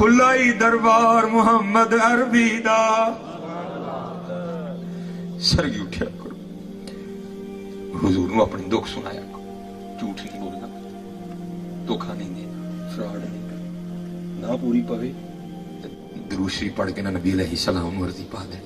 کھلا ہی دربار محمد عربی دا سرگی اٹھیا کرو حضور نو اپنی دکھ سنایا کرو جھوٹ نہیں بولنا دھوکھا نہیں دینا فراڈ نہیں کرنا نہ پوری پوے درود شریف پڑھ کے نہ نبی علیہ السلام ورزی پا دے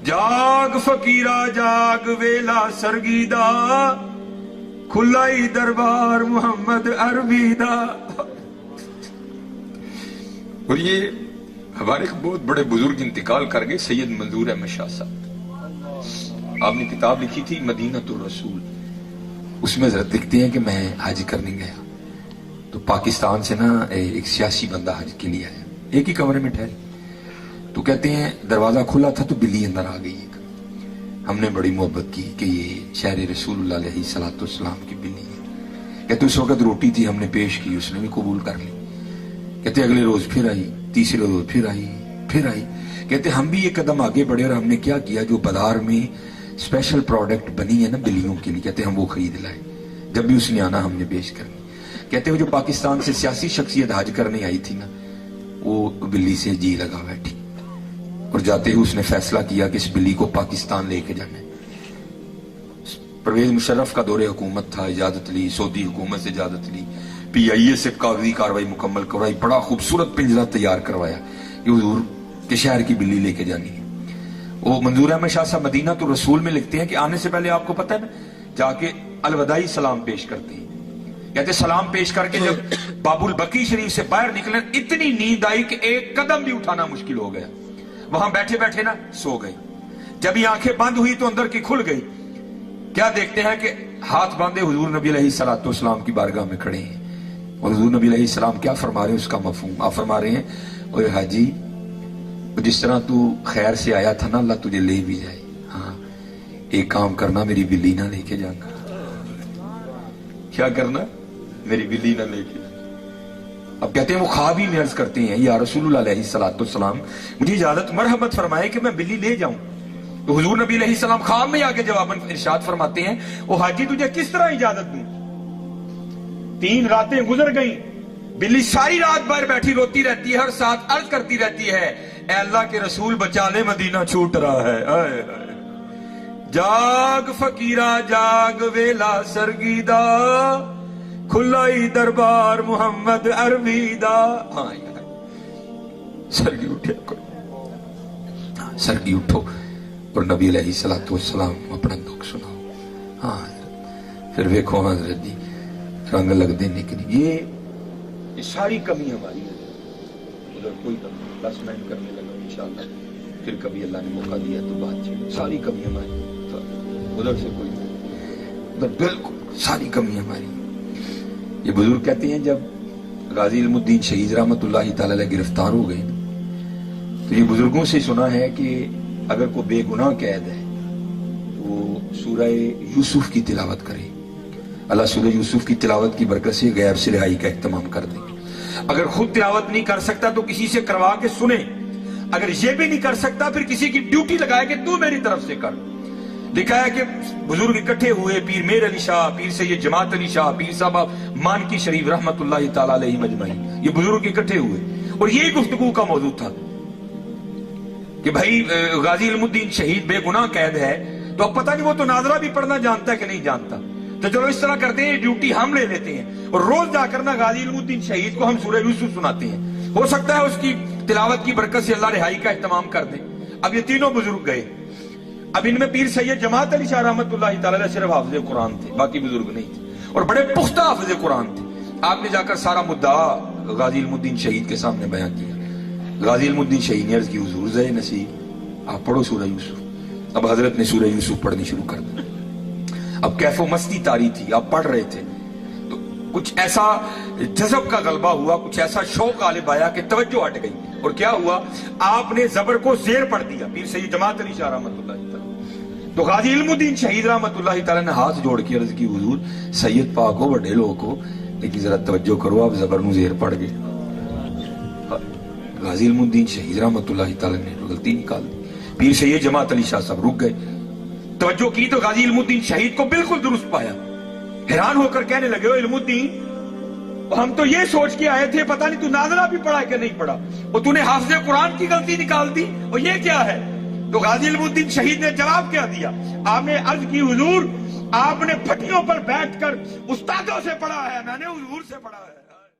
جاگ فقیرہ جاگ ویلا سرگی دا کھلا ہی دربار محمد عربی دا. اور یہ ہمارے ایک بہت بڑے بزرگ انتقال کر گئے سید منظور احمد شاہ صاحب. آپ نے کتاب لکھی تھی مدینۃ الرسول. اس میں ذرا لکھتے ہیں کہ میں حج کرنے گیا تو پاکستان سے نا ایک سیاسی بندہ حج کے لیے آیا, ایک ہی کمرے میں ٹھہرے تو کہتے ہیں دروازہ کھلا تھا تو بلی اندر آ گئی. ایک ہم نے بڑی محبت کی کہ یہ شہر رسول اللہ علیہ الصلوۃ والسلام کی بلی ہے. کہتے اس وقت روٹی تھی ہم نے پیش کی, اس نے بھی قبول کر لی. کہتے اگلے روز پھر آئی, تیسرے روز پھر آئی. کہتے ہم بھی یہ قدم آگے بڑھے اور ہم نے کیا کیا, جو بازار میں اسپیشل پروڈکٹ بنی ہے نا بلیوں کے لیے, کہتے ہم وہ خرید لائے. جب بھی اس نے آنا ہم نے پیش کرنی. کہتے وہ جو پاکستان سے سیاسی شخصیت حج کرنے آئی تھی نا وہ بلی سے جی لگا بیٹھی اور جاتے ہی اس نے فیصلہ کیا کہ اس بلی کو پاکستان لے کے جانا ہے. پرویز مشرف کا دور حکومت تھا, اجازت لی, سعودی حکومت سے اجازت لی, پی آئی اے سے کاغذی کاروائی مکمل کروائی, بڑا خوبصورت پنجرہ تیار کروایا کہ حضور کے شہر کی بلی لے کے جانی ہے. وہ منظور احمد شاہ صاحب مدینۃ الرسول میں لکھتے ہیں کہ آنے سے پہلے آپ کو پتہ ہے نا جا کے الوداعی سلام پیش کرتے ہیں. کہتے سلام پیش کر کے جب باب البقیع شریف سے باہر نکلے اتنی نیند آئی کہ ایک قدم بھی اٹھانا مشکل ہو گیا. وہاں بیٹھے بیٹھے نا سو گئے. جب یہ آنکھیں بند ہوئی تو اندر کی کھل گئی. کیا دیکھتے ہیں کہ ہاتھ باندھے حضور نبی علیہ الصلوۃ والسلام کی بارگاہ میں کھڑے ہیں اور حضور نبی علیہ السلام کیا فرما رہے ہیں اس کا مفہوم آپ فرما رہے ہیں, اوے حاجی جس طرح تو خیر سے آیا تھا نا اللہ تجھے لے بھی جائے. ہاں ایک کام کرنا میری بلی نہ لے کے جانا. کیا کرنا, میری بلی نہ لے کے. اب کہتے ہیں وہ خواب ہی میں عرض کرتے ہیں یا رسول اللہ علیہ الصلوۃ والسلام مجھے اجازت مرحمت فرمائے کہ میں بلی لے جاؤں. تو حضور نبی علیہ السلام خواب میں آ کے جواباً ارشاد فرماتے ہیں او حاجی تجھے کس طرح اجازت دوں, 3 راتیں گزر گئیں, بلی ساری رات باہر بیٹھی روتی رہتی ہے اور ساتھ عرض کرتی رہتی ہے اے اللہ کے رسول بچا لے مدینہ چھوٹ رہا ہے. آئے آئے. جاگ فقیرہ جاگ ویلا سرگی دا کھلا ہی دربار محمد عربی دا. ہاں یار سرگی اٹھے سرگی اٹھو اور نبی علیہ الصلوۃ والسلام اپنا دکھ سناؤ. ہاں پھر ویکھو حضرت جی رنگ لگ دینے کے لیے یہ ساری کمی ہماری ہے. ادھر کوئی کمی پلس مائن کرنے لگا انشاءاللہ, پھر کبھی اللہ نے موقع دیا تو بات چیت. ساری کمی ہماری, ادھر سے کوئی ادھر بالکل ساری کمی ہماری. یہ بزرگ کہتے ہیں جب غازی علم الدین شہید رحمت اللہ تعالی علیہ گرفتار ہو گئے تو یہ بزرگوں سے سنا ہے کہ اگر کوئی بے گناہ قید ہے تو وہ سورہ یوسف کی تلاوت کرے. اللہ سورہ یوسف کی تلاوت کی برکت سے غیب سے رہائی کا اہتمام کر دیں. اگر خود تلاوت نہیں کر سکتا تو کسی سے کروا کے سنے. اگر یہ بھی نہیں کر سکتا پھر کسی کی ڈیوٹی لگائے کہ تو میری طرف سے کر. لکھا ہے کہ بزرگ اکٹھے ہوئے, پیر میر علی شاہ, پیر سید جماعت علی شاہ, پیر صاحب مانکی شریف رحمت اللہ تعالی علیہ مجمعین, یہ بزرگ اکٹھے ہوئے اور یہی گفتگو کا موضوع تھا کہ بھائی غازی علم الدین شہید بے گناہ قید ہے تو اب پتہ نہیں وہ تو ناظرہ بھی پڑھنا جانتا ہے کہ نہیں جانتا, تو چلو اس طرح کرتے ہیں ڈیوٹی ہم لے لیتے ہیں اور روز جا کرنا غازی علم الدین شہید کو ہم سورہ یوسف سناتے ہیں. ہو سکتا ہے اس کی تلاوت کی برکت سے اللہ رہائی کا اہتمام کر دے. اب یہ تینوں بزرگ گئے. اب ان میں پیر سید جماعت علی شاہ رحمت اللہ تعالی علیہ صرف حافظ قرآن تھے, باقی بزرگ نہیں تھے اور بڑے پختہ حافظ قرآن تھے. آپ نے جا کر سارا مدعا غازی علم الدین شہید کے سامنے بیان کیا. غازی علم الدین شہید نے عرض کی حضور زے نصیب آپ پڑھو سورہ یوسف. اب حضرت نے سورہ یوسف پڑھنی شروع کر دی. اب کیف و مستی طاری تھی, آپ پڑھ رہے تھے تو کچھ ایسا جذب کا غلبہ ہوا, کچھ ایسا شوق غالب آیا کہ توجہ ہٹ گئی. اور کیا ہوا, آپ نے زبر کو زیر پڑھ دیا پیر سید جماعت علی شاہ رحمت اللہ تعالی. تو غازی علم الدین شہید رحمت اللہ تعالی نے ہاتھ جوڑ کے عرض کی حضور سید پاک ہو بڑے لوگ ہو لیکن ذرا توجہ کرو آپ زبر نو زیر پڑھ گئے. غازی علم الدین شہید رحمت اللہ تعالی نے غلطی نکال دی. پیر سید جماعت علی شاہ صاحب رک گئے, توجہ کی تو غازی علم الدین شہید کو بالکل درست پایا. حیران ہو کر کہنے لگے علم الدین ہم تو یہ سوچ کے آئے تھے پتہ نہیں تو نازلہ بھی پڑھا کہ نہیں پڑھا، اور تو نے حافظ قرآن کی غلطی نکال دی، اور یہ کیا ہے؟ تو غازی علم الدین شہید نے جواب کیا دیا؟ آپ نے عرض کی حضور آپ نے پھٹیوں پر بیٹھ کر استادوں سے پڑھا ہے، میں نے حضور سے پڑھا ہے۔